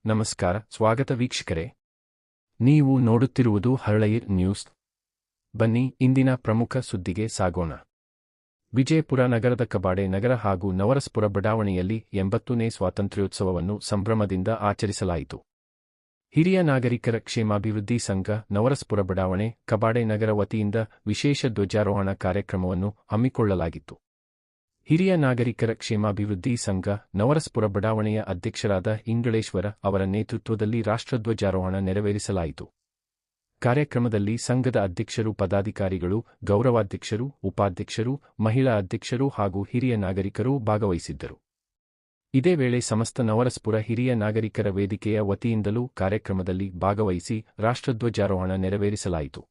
ನಮಸ್ಕಾರ, ಸ್ವಾಗತ ವೀಕ್ಷಕರೇ. ನೀವು ನೋಡುತ್ತಿರುವುದು ಹರಳಯ್ಯ ನ್ಯೂಸ್. ಬನ್ನಿ ಇಂದಿನ ಪ್ರಮುಖ ಸುದ್ದಿಗೆ ಸಾಗೋಣ. ವಿಜಯಪುರ ನಗರದ ಕಬಾಡೆ ನಗರ ಹಾಗೂ ನವರಸಪುರ ಬಡಾವಣೆಯಲ್ಲಿ 80ನೇ ಸ್ವಾತಂತ್ರ್ಯೋತ್ಸವವನ್ನು ಸಂಭ್ರಮದಿಂದ ಆಚರಿಸಲಾಯಿತು. ಹಿರಿಯ ನಾಗರಿಕರ ಕ್ಷೇಮಾಭಿವೃದ್ಧಿ ಸಂಘ ನವರಸಪುರ ಬಡಾವಣೆ ಕಬಾಡೆ ನಗರ ವತಿಯಿಂದ ವಿಶೇಷ ಧ್ವಜಾರೋಹಣ ಕಾರ್ಯಕ್ರಮವನ್ನು ಹಮ್ಮಿಕೊಳ್ಳಲಾಗಿತ್ತು. ಹಿರಿಯ ನಾಗರಿಕರ ಕ್ಷೇಮಾಭಿವೃದ್ಧಿ ಸಂಘ ನವರಸಪುರ ಬಡಾವಣೆಯ ಅಧ್ಯಕ್ಷರಾದ ಇಂಗಳೇಶ್ವರ ಅವರ ನೇತೃತ್ವದಲ್ಲಿ ರಾಷ್ಟ್ರಧ್ವಜಾರೋಹಣ ನೆರವೇರಿಸಲಾಯಿತು. ಕಾರ್ಯಕ್ರಮದಲ್ಲಿ ಸಂಘದ ಅಧ್ಯಕ್ಷರು, ಪದಾಧಿಕಾರಿಗಳು, ಗೌರವಾಧ್ಯಕ್ಷರು, ಉಪಾಧ್ಯಕ್ಷರು, ಮಹಿಳಾ ಅಧ್ಯಕ್ಷರು ಹಾಗೂ ಹಿರಿಯ ನಾಗರಿಕರು ಭಾಗವಹಿಸಿದ್ದರು. ಇದೇ ವೇಳೆ ಸಮಸ್ತ ನವರಸಪುರ ಹಿರಿಯ ನಾಗರಿಕರ ವೇದಿಕೆಯ ವತಿಯಿಂದಲೂ ಕಾರ್ಯಕ್ರಮದಲ್ಲಿ ಭಾಗವಹಿಸಿ ರಾಷ್ಟ್ರಧ್ವಜಾರೋಹಣ ನೆರವೇರಿಸಲಾಯಿತು.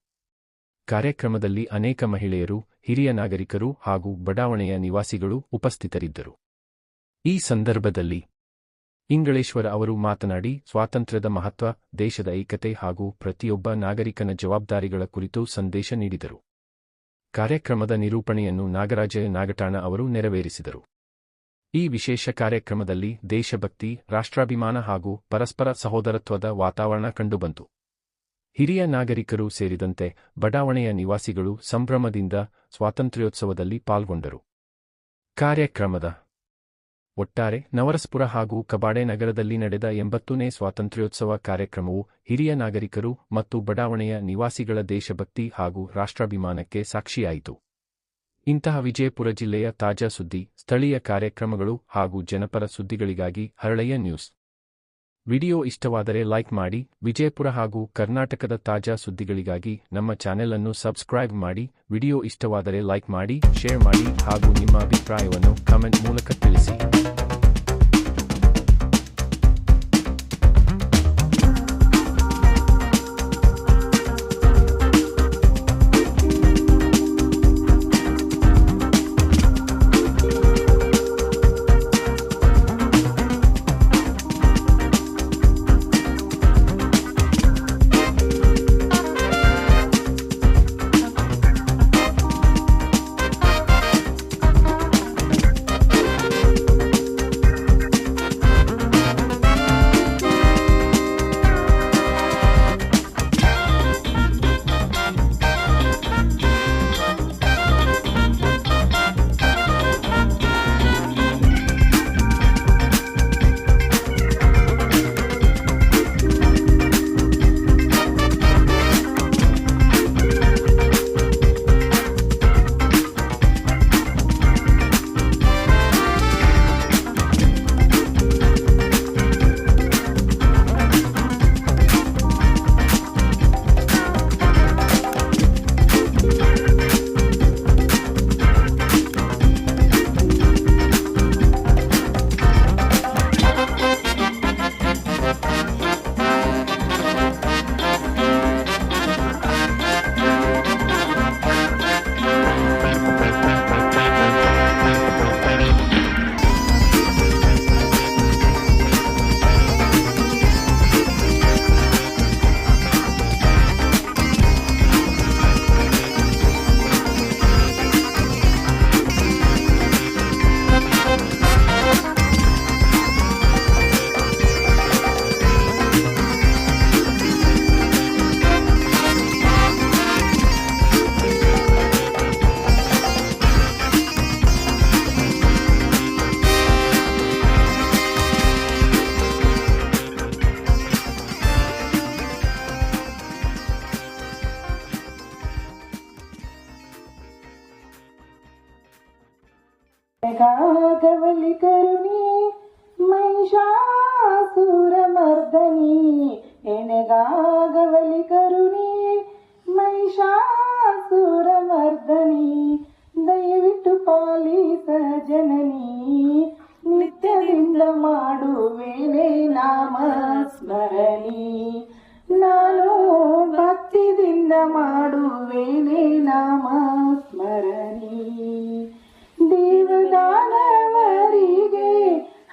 ಕಾರ್ಯಕ್ರಮದಲ್ಲಿ ಅನೇಕ ಮಹಿಳೆಯರು, ಹಿರಿಯ ನಾಗರಿಕರು ಹಾಗೂ ಬಡಾವಣೆಯ ನಿವಾಸಿಗಳು ಉಪಸ್ಥಿತರಿದ್ದರು. ಈ ಸಂದರ್ಭದಲ್ಲಿ ಇಂಗಳೇಶ್ವರ ಅವರು ಮಾತನಾಡಿ, ಸ್ವಾತಂತ್ರ್ಯದ ಮಹತ್ವ, ದೇಶದ ಐಕ್ಯತೆ ಹಾಗೂ ಪ್ರತಿಯೊಬ್ಬ ನಾಗರಿಕನ ಜವಾಬ್ದಾರಿಗಳ ಕುರಿತು ಸಂದೇಶ ನೀಡಿದರು. ಕಾರ್ಯಕ್ರಮದ ನಿರೂಪಣೆಯನ್ನು ನಾಗರಾಜ ನಾಗಠಾಣ ಅವರು ನೆರವೇರಿಸಿದರು. ಈ ವಿಶೇಷ ಕಾರ್ಯಕ್ರಮದಲ್ಲಿ ದೇಶಭಕ್ತಿ, ರಾಷ್ಟ್ರಾಭಿಮಾನ ಹಾಗೂ ಪರಸ್ಪರ ಸಹೋದರತ್ವದ ವಾತಾವರಣ ಕಂಡುಬಂತು. ಹಿರಿಯ ನಾಗರಿಕರು ಸೇರಿದಂತೆ ಬಡಾವಣೆಯ ನಿವಾಸಿಗಳು ಸಂಭ್ರಮದಿಂದ ಸ್ವಾತಂತ್ರ್ಯೋತ್ಸವದಲ್ಲಿ ಪಾಲ್ಗೊಂಡರು. ಕಾರ್ಯಕ್ರಮದ ಒಟ್ಟಾರೆ ನವರಸಪುರ ಹಾಗೂ ಕಬಾಡೆ ನಗರದಲ್ಲಿ ನಡೆದ 80ನೇ ಸ್ವಾತಂತ್ರ್ಯೋತ್ಸವ ಕಾರ್ಯಕ್ರಮವು ಹಿರಿಯ ನಾಗರಿಕರು ಮತ್ತು ಬಡಾವಣೆಯ ನಿವಾಸಿಗಳ ದೇಶಭಕ್ತಿ ಹಾಗೂ ರಾಷ್ಟ್ರಾಭಿಮಾನಕ್ಕೆ ಸಾಕ್ಷಿಯಾಯಿತು. ಇಂತಹ ವಿಜಯಪುರ ಜಿಲ್ಲೆಯ ತಾಜಾ ಸುದ್ದಿ, ಸ್ಥಳೀಯ ಕಾರ್ಯಕ್ರಮಗಳು ಹಾಗೂ ಜನಪರ ಸುದ್ದಿಗಳಿಗಾಗಿ ಹರಳಯ್ಯ ನ್ಯೂಸ್. ವಿಡಿಯೋ ಇಷ್ಟವಾದರೆ ಲೈಕ್ ಮಾಡಿ. ವಿಜಯಪುರ ಹಾಗೂ ಕರ್ನಾಟಕದ ತಾಜಾ ಸುದ್ದಿಗಳಿಗಾಗಿ ನಮ್ಮ ಚಾನೆಲ್ ಅನ್ನು ಸಬ್ಸ್ಕ್ರೈಬ್ ಮಾಡಿ. ವಿಡಿಯೋ ಇಷ್ಟವಾದರೆ ಲೈಕ್ ಮಾಡಿ, ಶೇರ್ ಮಾಡಿ ಹಾಗೂ ನಿಮ್ಮ ಅಭಿಪ್ರಾಯವನ್ನು ಕಾಮೆಂಟ್ ಮೂಲಕ ತಿಳಿಸಿ. गवली करुणी महिषासुरमर्दनी गवली करुणी महिषासुरमर्दनी ದಯವಿಟ್ಟು ಪಾಲಿಸ ಜನನಿ ನಿತ್ಯದಿಂದ ಮಾಡುವೇನೆ ನಾಮ ಸ್ಮರಣಿ ನಾನು ಭಕ್ತಿದಿಂದ ಮಾಡುವೇನೆ ನಾಮ ಸ್ಮರಣಿ ದೇವದಾನವರಿಗೆ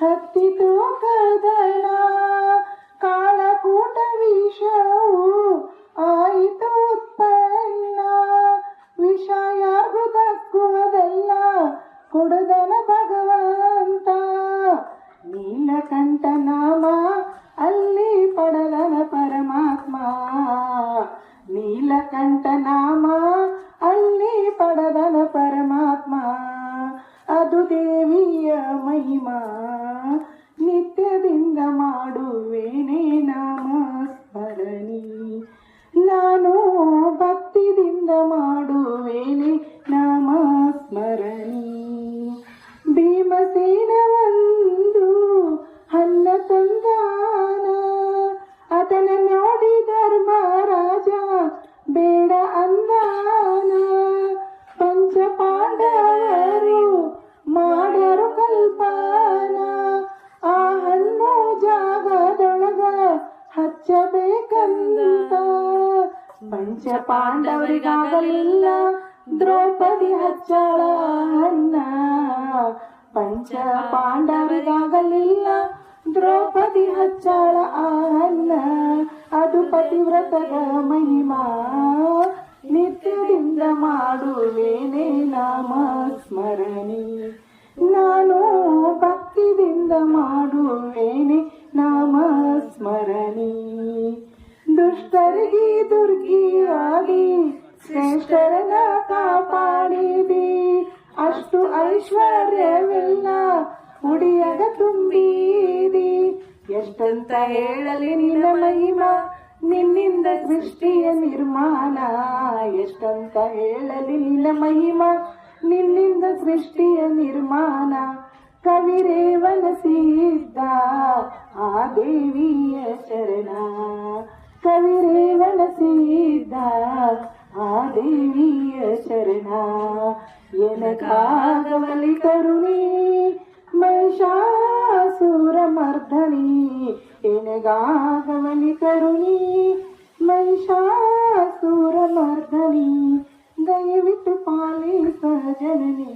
ಹತ್ತಿತು ಕದನ ಕಾಳಕೂಟ ವಿಷವು ಆಯಿತು ಉತ್ಪನ್ನ ವಿಷ ಯಾರಿಗೂ ದಕ್ಕುವುದಲ್ಲ ಕೊಡದನ ಭಗವಂತ ನೀಲಕಂಠ ನಾಮ ಅಲ್ಲಿ ಕಂಠನಾಮ ಅಲ್ಲಿ ಪಡೆದನ ಪರಮಾತ್ಮ, ಅದು ದೇವಿಯ ಮಹಿಮಾ. ನಿತ್ಯದಿಂದ ಮಾಡುವೇನೆ ನಾಮ ಸ್ಮರಣಿ, ನಾನು ಭಕ್ತಿದಿಂದ ಮಾಡುವೇನೆ ನಾಮ ಸ್ಮರಣಿ. ಭೀಮಸೇನ ಒಂದು ಹನ್ನ ತಂದಾನ, ಅದನ ನೋಡಿ ಧರ್ಮರಾಜ ಬೇಡ ಅಂದಾನ. ಪಂಚ ಪಾಂಡವರು ಮಾಡರು ಕಲ್ಪನ, ಆ ಹಣ್ಣು ಜಾಗದೊಳಗ ಹಚ್ಚಬೇಕಂತ. ಪಂಚ ಪಾಂಡವರಿಗಾಗಲಿಲ್ಲ ದ್ರೌಪದಿ ಹಚ್ಚಳ ಅನ್ನ, ಪಂಚ ಪಾಂಡವರಿಗಾಗಲಿಲ್ಲ ದ್ರೌಪದಿ ಹಚ್ಚಳ ಅನ್ನ. ಅದು ಪತಿವ್ರತದ ಮಹಿಮಾ, ನಿತ್ಯದಿಂದ ಮಾಡುವೇನೆ ನಾಮ ಸ್ಮರಣಿ, ನಾನು ಭಕ್ತಿದಿಂದ ಮಾಡುವೇನೆ ನಾಮ ಸ್ಮರಣಿ. ದುಷ್ಟರಿಗೆ ದುರ್ಗಿಯಾಗಿ ಶ್ರೇಷ್ಠರನ್ನ ಕಾಪಾಡಿದಿ, ಅಷ್ಟು ಐಶ್ವರ್ಯವೆಲ್ಲ ಉಡಿಯಾಗ ತುಂಬಿದಿ. ಎಷ್ಟಂತ ಹೇಳಲಿ ನಿನ್ನ ಮಹಿಮಾ, ನಿನ್ನಿಂದ ಸೃಷ್ಟಿಯ ನಿರ್ಮಾಣ. ಎಷ್ಟಂತ ಹೇಳಲಿ ನಿನ್ನ ಮಹಿಮಾ, ನಿನ್ನಿಂದ ಸೃಷ್ಟಿಯ ನಿರ್ಮಾಣ. ಕವಿರೇವನ ಸಿದ್ಧ ಆ ದೇವಿಯ ಶರಣ, ಕವಿರೇವನ ಸಿದ್ಧ ಆ ದೇವಿಯ ಶರಣ. ಎನಗಾಗವಲಿ ಕರುಣಿ ಮಹಿಷಾಸುರ ಮರ್ದನಿ, ಎನಗಾಗವಲಿ ಕರುಣಿ ಮಹಿಷಾಸುರ ಮರ್ದನಿ. ದಯವಿಟ್ಟು ಪಾಲಿಸ ಜನನಿ,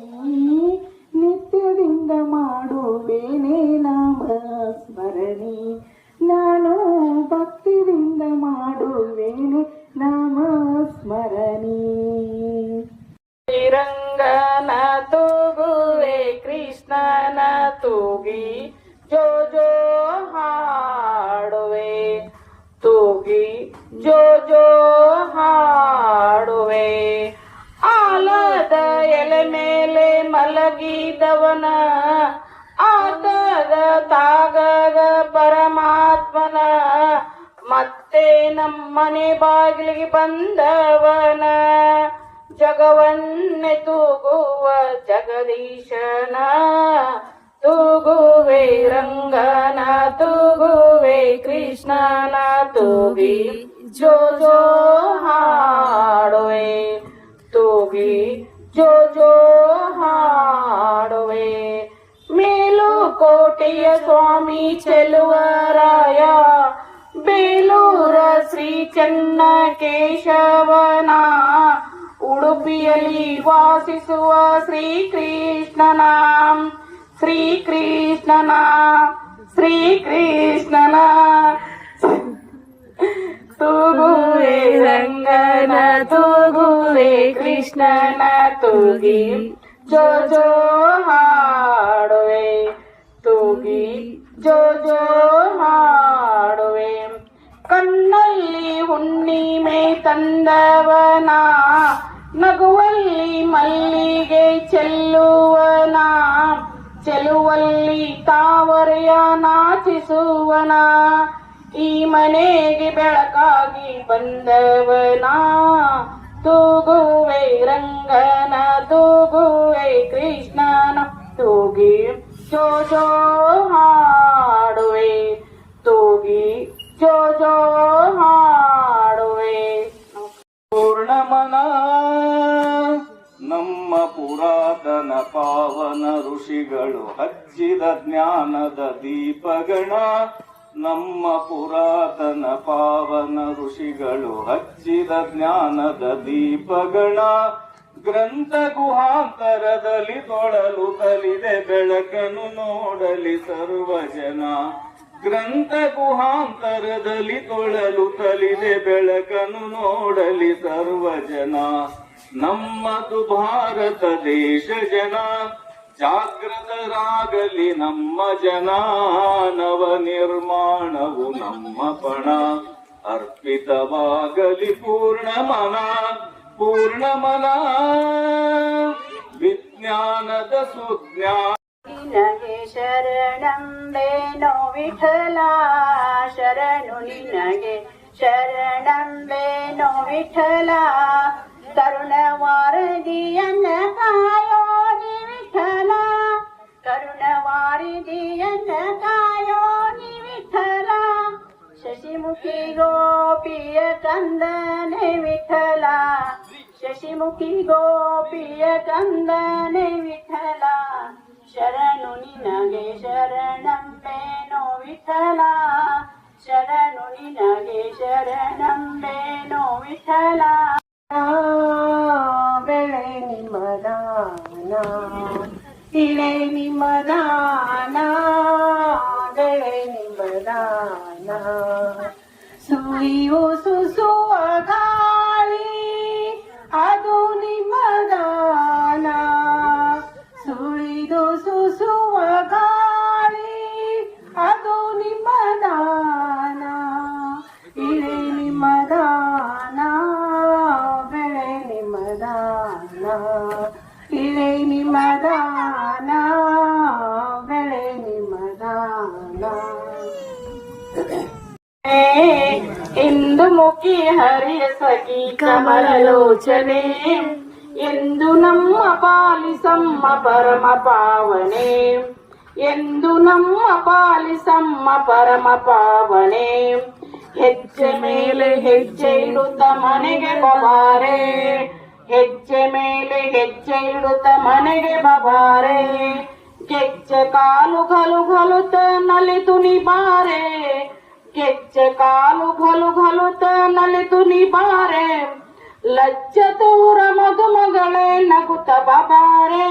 ನಿತ್ಯದಿಂದ ಮಾಡುವೇನೆ ನಾಮ ಸ್ಮರಣಿ, ನಾನು ಭಕ್ತಿಯಿಂದ ಮಾಡುವೇನೆ ನಾಮ ಸ್ಮರಣಿ. ಶ್ರೀರಂಗನ ತೂಗುವೆ ಕೃಷ್ಣನ ತೂಗಿ ಜೋ ಜೋ ಹಾಡುವೆ, ತೂಗಿ ಜೋ ಜೋ ಹಾಡುವೆ. ಆಲದ ಎಲೆ ಮೇಲೆ ಮಲಗಿದವನ, ಆತದ ತಾಗದ ಪರಮಾತ್ಮನ, ಮತ್ತೆ ನಮ್ಮನೆ ಬಾಗಿಲಿಗೆ ಬಂದವನ. ಜಗವನ್ನೆ ತೂಗುವ ಜಗದೀಶನ, ತೂಗುವೆ ರಂಗನ ತೂಗುವೆ ಕೃಷ್ಣನ ತೂಗಿ ಜೋ ಜೋ ಹಾಡುವೆ, ತೂಗಿ ಜೋ ಜೋ ಹಾಡುವೆ. ಮೇಲುಕೋಟೆಯ ಸ್ವಾಮಿ ಚೆಲುವರಾಯ, ಬೇಲೂರ ಶ್ರೀ ಚೆನ್ನಕೇಶವನ, ಉಡುಪಿಯಲ್ಲಿ ವಾಸಿಸುವ ಶ್ರೀಕೃಷ್ಣನ, ಶ್ರೀಕೃಷ್ಣನ, ಶ್ರೀಕೃಷ್ಣನ. ತೂಗುವೆ ರಂಗನ ತೂಗುವೆ ಕೃಷ್ಣನ ತೂಗಿ ಜೋ ಜೋ ಹಾಡುವೆ, ತೂಗಿ ಜೋ ಜೋ ಹಾಡುವೆ. ಕಣ್ಣಲ್ಲಿ ಹುಣ್ಣಿಮೆ ತಂದವನ, ನಗುವಲ್ಲಿ ಮಲ್ಲಿಗೆ ಚೆಲ್ಲುವನ, ಚೆಲುವಲ್ಲಿ ತಾವರೆಯ ನಾಚಿಸುವನ. ಈ ಮನೆಗೆ ಬೆಳಕಾಗಿ ಬಂದವನ, ತೂಗುವೆ ರಂಗನ ತೂಗುವೆ ಕೃಷ್ಣನ ತೂಗಿ ಜೋ ಜೋ ಹಾಡುವೆ, ತೂಗಿ ಜೋ ಜೋ ಹಾಡುವೆ. ಪೂರ್ಣಮನ ನಮ್ಮ ಪುರಾತನ ಪಾವನ ಋಷಿಗಳು ಹಚ್ಚಿದ ಜ್ಞಾನದ ದೀಪಗಣ, ನಮ್ಮ ಪುರಾತನ ಪಾವನ ಋಷಿಗಳು ಹಚ್ಚಿದ ಜ್ಞಾನದ ದೀಪಗಣ. ಗ್ರಂಥ ಗುಹಾಂತರದಲ್ಲಿ ತೊಳಲು ಕಲಿದೆ ಬೆಳಕನ್ನು ನೋಡಲಿ ಸರ್ವಜನ, ಗ್ರಂಥ ಗುಹಾಂತರದಲ್ಲಿ ತೊಳಲು ಕಲಿದೆ ಬೆಳಕನ್ನು ನೋಡಲಿ ಸರ್ವಜನ. ನಮ್ಮದು ಭಾರತ ದೇಶ ಜನ, ಜಾಗೃತರಾಗಲಿ ನಮ್ಮ ಜನ, ನವ ನಿರ್ಮಾಣವು ನಮ್ಮ ಪಣ. ಅರ್ಪಿತವಾಗಲಿ ಪೂರ್ಣ ಮನ ವಿಜ್ಞಾನದ ಸುಜ್ಞಾನ. ನಿನಗೆ ಶರಣಂಬೇನೋ ವಿಠಲ, ಶರಣು ನಿನಗೆ ಶರಣಂಬೇನೋ ವಿಠಲ, ಕರುಣವಾರದಿಯನ್ನ ಕಾಯೋನಿ ವಿಠಲ, ಕರುಣವಾರದಿಯನ್ನ ಕಾಯೋನಿ ವಿಠಲ, ಶಶಿಮುಖಿ ಗೋಪಿಯ ಕಂದನೆ ವಿಠಲ, ಶಶಿಮುಖಿ ಗೋಪಿಯ ಕಂದನೆ ವಿಠಲ, ಶರಣು ನಿನಗೆ ಶರಣಂಬೇನೋ ವಿಠಲ, ಶರಣು ನಿನಗೆ ಶರಣಂಬೇನೋ ವಿಠಲ. ಬೆಳೆ ನಿಮ್ಮದಾನ, ಇಳೆ ನಿಮ್ಮದಾನ, ಬೆಳೆ ನಿಮ್ಮದಾನ, ಸುರಿಯು ಸುಸುವ ಗಾಳಿ ಅದು ನಿಮ್ಮದಾನ, ಸುಳಿದು ಸುಸುವ ಗಾಳಿ ಅದು ನಿಮ್ಮದಾನ, ಇಳೆ ನಿಮ್ಮದಾನ, ಬೆಳೆ ನಿಮ್ಮದಾನ, ಇಳೆ ನಿಮ್ಮದಾನ, ಬೆಳೆ ನಿಮ್ಮದಾನ. ಇಂದು ಮುಖಿ ಹರಿಯ ಸಖಿ ಕಮಲಲೋಚನೆ, ಎಂದು ನಮ್ಮ ಪಾಲಿಸಮ್ಮ ಪರಮ ಪಾವನೆ, ಎಂದು ನಮ್ಮ ಪಾಲಿಸಮ್ಮ ಪರಮ ಪಾವನೆ, ಹೆಜ್ಜೆ ಮೇಲೆ ಹೆಜ್ಜೆ ಇಡುತ್ತ ಮನೆಗೆ ಬಬಾರೆ, ಹೆಜ್ಜೆ ಮೇಲೆ ಹೆಜ್ಜೆ ಇಡುತ್ತ ಮನೆಗೆ ಬಬಾರೆ, ಗೆಜ್ಜೆ ಕಾಲು ಘಲು ಘಲುತ ನಲಿತು ನಿಬಾರೆ, ಗೆಜ್ಜೆ ಕಾಲು ಘಲು ಘಲುತ ನಲಿತು ನಿಬಾರೆ, ಲಜ್ಜ ತೋರ ಮಧುಮಗಳೇ ನಗುತ್ತ ಬಬಾರೆ,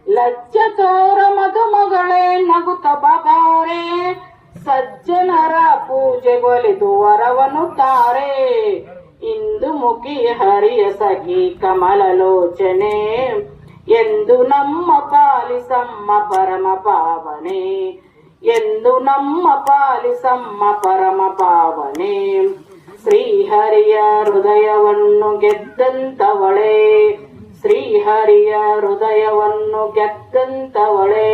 ಲಜ್ಜ ತೋರ ಮಧುಮಗಳೇ ನಗುತ್ತ ಬಬಾರೆ, ಸಜ್ಜನರ ಪೂಜೆಗೊಲಿದು ವರವನು ತಾರೆ, ಇಂದು ಮುಖಿ ಹರಿಯ ಸಖಿ ಕಮಲಲೋಚನೆ, ಎಂದು ನಮ್ಮ ಪಾಲಿಸಮ್ಮ ಪರಮ ಪಾವನೆ, ಎಂದು ನಮ್ಮ ಪಾಲಿಸಮ್ಮ ಪರಮ ಪಾವನೆ, ಶ್ರೀಹರಿಯ ಹೃದಯವನ್ನು ಗೆದ್ದಂತವಳೆ, ಶ್ರೀಹರಿಯ ಹೃದಯವನ್ನು ಗೆದ್ದಂತವಳೆ,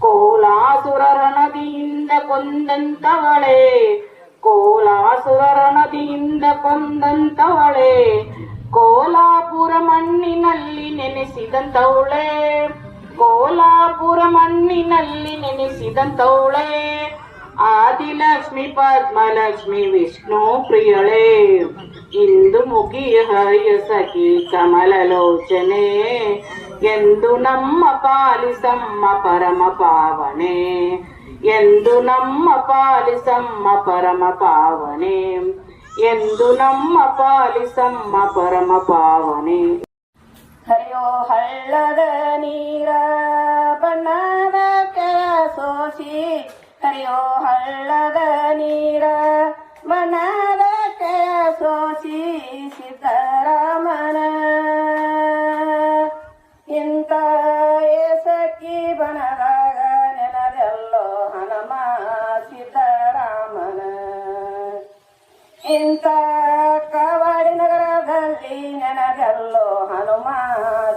ಕೋಲಾಸುರ ರಣದಿಯಿಂದ ಕೊಂದಂತವಳೆ, ಕೋಲಾಸುರ ರಣದಿಯಿಂದ ಕೊಂದಂತವಳೆ, ಕೋಲಾಪುರ ಮಣ್ಣಿನಲ್ಲಿ ನೆನೆಸಿದಂತವಳೆ, ಕೋಲಾಪುರ ಮಣ್ಣಿನಲ್ಲಿ ನೆನೆಸಿದಂತವಳೆ, ಆದಿಲಕ್ಷ್ಮಿ ಪದ್ಮಲಕ್ಷ್ಮಿ ವಿಷ್ಣು ಪ್ರಿಯಳೇ, ಇಂದು ಮುಖಿ ಹರಿಯ ಸಖಿ ಕಮಲಲೋಚನೆ, ಎಂದು ನಮ್ಮ ಪಾಲಿಸಮ್ಮ ಪರಮ ಪಾವನೆ, ಎಂದು ನಮ್ಮ ಪಾಲಿಸಮ್ಮ ಪರಮ ಪಾವನೆ, ಎಂದು ನಮ್ಮ ಪಾಲಿಸಮ್ಮ ಪರಮ ಪಾವನೆ. ಹರಿಯೋ ಹಳ್ಳದ ನೀರ ಬಣ್ಣದ ಕೆಳ ಸೋಸಿ, ಹರಿಯೋ ಹಳ್ಳದ ನೀರ ಬಣ್ಣದ ಕೆಳ ಸೋಸಿ, ಸಿದ್ದರಾಮನ ಇಂಥ ಏಸಕ್ಕಿ ಬಣದಾಗ ನೆನದೆಲ್ಲೋ ಹನುಮ ಸಿದ್ದರಾಮನ, ಇಂಥ ಕಾವಾಡಿ ನಗರದಲ್ಲಿ ನೆನದೆಲ್ಲೋ ಹನುಮ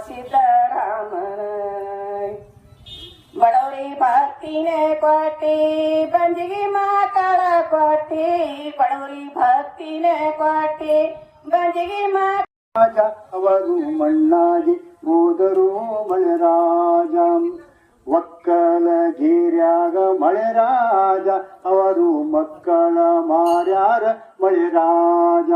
ಸಿದ್ದರಾಮನ, ಬಡವರಿ ಭಕ್ತಿನೇ ಕೊಟ್ಟಿ ಬಂಜಿಗೆ ಮಕ್ಕಳ ಕೊಟ್ಟಿ, ಬಡವರಿ ಭಕ್ತಿನೇ ಕೊಟ್ಟಿ ಬಂಜಿಗೆ ರಾಜ ಅವರು ಮಣ್ಣಾಗಿ ಹೋದರು ಮಳೆರಾಜ, ಒಕ್ಕಲಗಿರ್ಯಾಗ ಮಳೆರಾಜ ಅವರು ಮಕ್ಕಳ ಮಾರ್ಯಾರ ಮಳೆರಾಜ,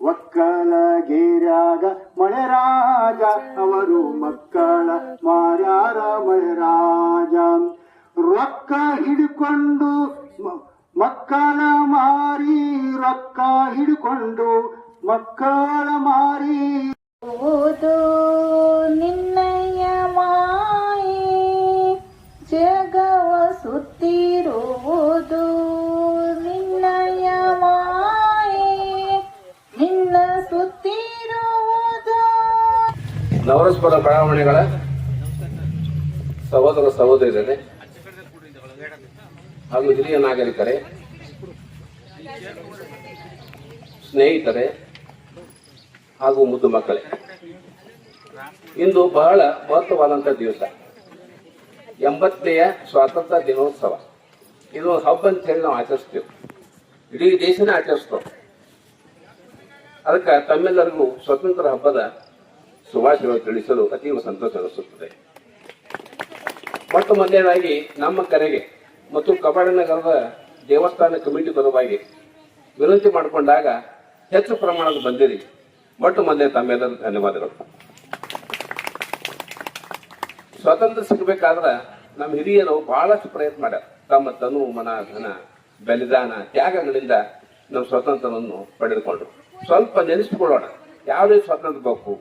ಒಕ್ಕಲಗಿರ್ಯಾಗ ಮಳೆರಾಜ ಅವರು ಮಕ್ಕಳ ಮಾರ್ಯಾರ ಮಳೆರಾಜ, ರೊಕ್ಕ ಹಿಡ್ಕೊಂಡು ಮಕ್ಕಳ ಮಾರಿ, ರೊಕ್ಕ ಹಿಡ್ಕೊಂಡು ಮಕ್ಕಳ ಮಾರಿ, ನಿನ್ನಯ ಮಾಯೆ ಜಗವ ಸುತ್ತಿರುವುದು, ನಿನ್ನಯ ಮಾಯೆ ನಿನ್ನ ಸುತ್ತಿರುವುದು. ನವರಸಪುರ ಬಡಾವಣೆಗಳ ಸಹೋದರ ಸಹೋದರಿಯರೇ ಹಾಗೂ ಹಿರಿಯ ನಾಗರಿಕರೇ, ಸ್ನೇಹಿತರೆ ಹಾಗೂ ಮುದ್ದು ಮಕ್ಕಳೇ, ಇಂದು ಬಹಳ ಮಹತ್ವವಾದಂಥ ದಿವಸ, 80ನೆಯ ಸ್ವಾತಂತ್ರ್ಯ ದಿನೋತ್ಸವ. ಇದು ಹಬ್ಬ ಅಂತೇಳಿ ನಾವು ಆಚರಿಸ್ತೇವೆ, ಇಡೀ ದೇಶನೇ ಆಚರಿಸ್ತೇವೆ. ಅದಕ್ಕೆ ತಮ್ಮೆಲ್ಲರಿಗೂ ಸ್ವಾತಂತ್ರ್ಯ ಹಬ್ಬದ ಶುಭಾಶಯಗಳು ತಿಳಿಸಲು ಅತೀವ ಸಂತೋಷ ಅನಿಸುತ್ತದೆ. ಮೊಟ್ಟ ಮೊದಲನೇದಾಗಿ ನಮ್ಮ ಕರೆಗೆ ಮತ್ತು ಕಬಾಡಿ ನಗರದ ದೇವಸ್ಥಾನ ಕಮಿಟಿ ಪರವಾಗಿ ವಿನಂತಿ ಮಾಡಿಕೊಂಡಾಗ ಹೆಚ್ಚು ಪ್ರಮಾಣದ ಬಂದಿರಿ. ಮೊಟ್ಟ ಮೊದಲೇ ತಮ್ಮೆಲ್ಲರಿಗೂ ಧನ್ಯವಾದಗಳು. ಸ್ವಾತಂತ್ರ್ಯ ಸಿಗಬೇಕಾದ್ರೆ ನಮ್ಮ ಹಿರಿಯರು ಬಹಳಷ್ಟು ಪ್ರಯತ್ನ ಮಾಡ್ಯಾರ. ತಮ್ಮ ತನು ಮನ ಧನ ಬಲಿದಾನ ತ್ಯಾಗಗಳಿಂದ ನಮ್ಮ ಸ್ವಾತಂತ್ರ್ಯವನ್ನು ಪಡೆದುಕೊಂಡ್ರು. ಸ್ವಲ್ಪ ನೆನೆಸಿಕೊಳ್ಳೋಣ, ಯಾವುದೇ ಸ್ವಾತಂತ್ರ್ಯ ಬೇಕು.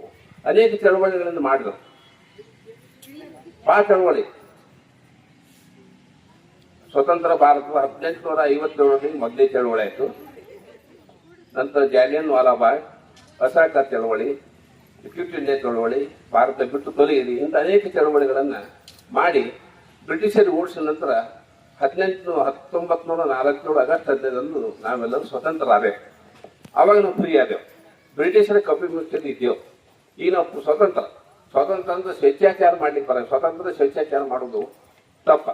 ಅನೇಕ ಚಳವಳಿಗಳನ್ನು ಮಾಡಿದ್ರು. ಬಹಳ ಚಳವಳಿ ಸ್ವತಂತ್ರ ಭಾರತದ 1857ರಲ್ಲಿ ಮೊದಲೇ ಚಳವಳಿ ಆಯಿತು. ನಂತರ ಜಾಲಿಯನ್ ವಾಲಾಬಾಗ್, ಅಸಹಕಾರ ಚಳವಳಿ, ಕ್ವಿಟ್ ಇಂಡಿಯಾ ಚಳವಳಿ, ಭಾರತ ಬಿಟ್ಟು ತೊಲಗಿರಿ, ಇಂಥ ಅನೇಕ ಚಳವಳಿಗಳನ್ನು ಮಾಡಿ ಬ್ರಿಟಿಷರು ಓಡಿಸಿದ ನಂತರ 1904 ಆಗಸ್ಟ್ 15ರಂದು ನಾವೆಲ್ಲರೂ ಸ್ವತಂತ್ರರಾದೆವು. ಆವಾಗ ನಾವು ಫ್ರೀ ಆದೆವು. ಬ್ರಿಟಿಷರ ಕಪಿ ಮುಚ್ಚಿದ್ದು ಇದ್ದೇವು. ಈಗ ನಾವು ಸ್ವಾತಂತ್ರ್ಯ ಅಂದ್ರೆ ಸ್ವೇಚ್ಛಾಚಾರ ಮಾಡ್ಲಿಕ್ಕೆ ಬರ. ಸ್ವತಂತ್ರ ಸ್ವೇಚ್ಛಾಚಾರ ಮಾಡೋದು ತಪ್ಪ.